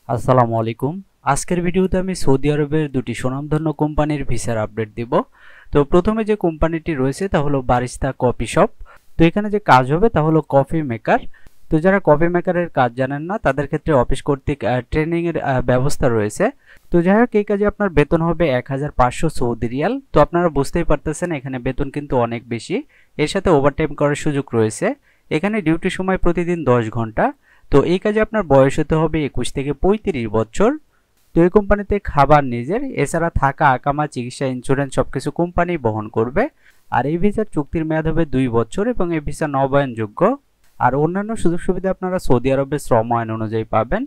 আসসালামু আলাইকুম। আজকের ভিডিওতে আমি সৌদি আরবের দুটি সুনামধন্য কোম্পানির ভিসার আপডেট দিব। তো প্রথমে যে কোম্পানিটি রয়েছে তা হলো বারিস্তা কফি শপ। তো এখানে যে কাজ হবে তা হলো কফি মেকার। তো যারা কফি মেকারের কাজ জানেন না তাদের ক্ষেত্রে অফিস কর্তৃক ট্রেনিং এর ব্যবস্থা রয়েছে। তো যাই হোক, এই কাজে আপনার বেতন হবে 1500 সৌদি রিয়াল। তো আপনারা বুঝতেই পারতেছেন এখানে বেতন কিন্তু অনেক বেশি। এর সাথে ওভারটাইম করার সুযোগ রয়েছে। এখানে ডিউটি সময় প্রতিদিন 10 ঘন্টা। তো এই কাজে আপনার বয়স হতে হবে 21 থেকে 35 বছর। তো এই কোম্পানিতে খাবার নিজের, এছাড়া থাকা, আকামা, চিকিৎসা, ইন্স্যুরেন্স সবকিছু কোম্পানি বহন করবে। আর এই ভিসার চুক্তির মেয়াদ হবে 2 বছর এবং এই ভিসা নবায়নযোগ্য। আর অন্যান্য সুযোগ সুবিধা আপনারা সৌদি আরবের শ্রম আইন অনুযায়ী পাবেন।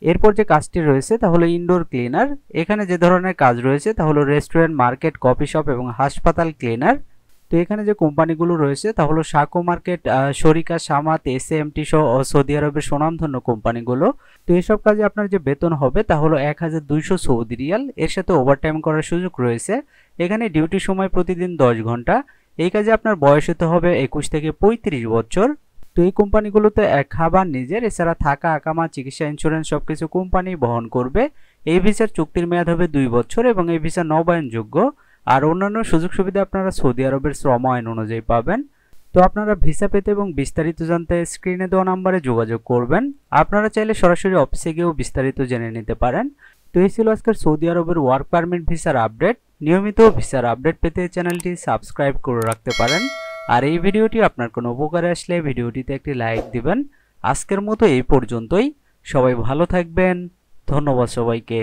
এরপর যে কাজটি রয়েছে তা হলো ইনডোর ক্লিনার। এখানে যে ধরনের কাজ রয়েছে তা হলো রেস্টুরেন্ট, মার্কেট, কফি শপ এবং হাসপাতাল ক্লিনার। তো এখানে যে কোম্পানিগুলো রয়েছে তা হলো সাকো মার্কেট, শরিকা, সামাত, এসএমটি সহ সৌদি আরবের সুনামধন্য কোম্পানিগুলো। তো এসব কাজে আপনার যে বেতন হবে তা হলো 1200 সৌদি রিয়াল। এর সাথে ওভারটাইম করার সুযোগ রয়েছে। এখানে ডিউটি সময় প্রতিদিন 10 ঘন্টা। এই কাজে আপনার বয়স হতে হবে 21 থেকে 35 বছর। তো এই কোম্পানিগুলোতে খাবার নিজের, এছাড়া থাকা, আকামা, চিকিৎসা, ইন্স্যুরেন্স সবকিছু কোম্পানি বহন করবে। এই ভিসার চুক্তির মেয়াদ হবে 2 বছর এবং এই ভিসা নবায়নযোগ্য। আর অন্যান্য সুযোগ সুবিধা আপনারা সৌদি আরবের শ্রম আইন অনুযায়ী পাবেন। তো আপনারা ভিসা পেতে এবং বিস্তারিত জানতে স্ক্রিনে দেওয়া নম্বরে যোগাযোগ করবেন। আপনারা চাইলে সরাসরি অফিসে গিয়েও বিস্তারিত জেনে নিতে পারেন। তো এই ছিল আজকের সৌদি আরবের ওয়ার্ক পারমিট ভিসার আপডেট। নিয়মিত ভিসার আপডেট পেতে চ্যানেলটি সাবস্ক্রাইব করে রাখতে পারেন। আর এই ভিডিওটি আপনার কোনো উপকারে আসলে ভিডিওটিতে একটি লাইক দিবেন। আজকের মতো এই পর্যন্তই। সবাই ভালো থাকবেন। ধন্যবাদ সবাইকে।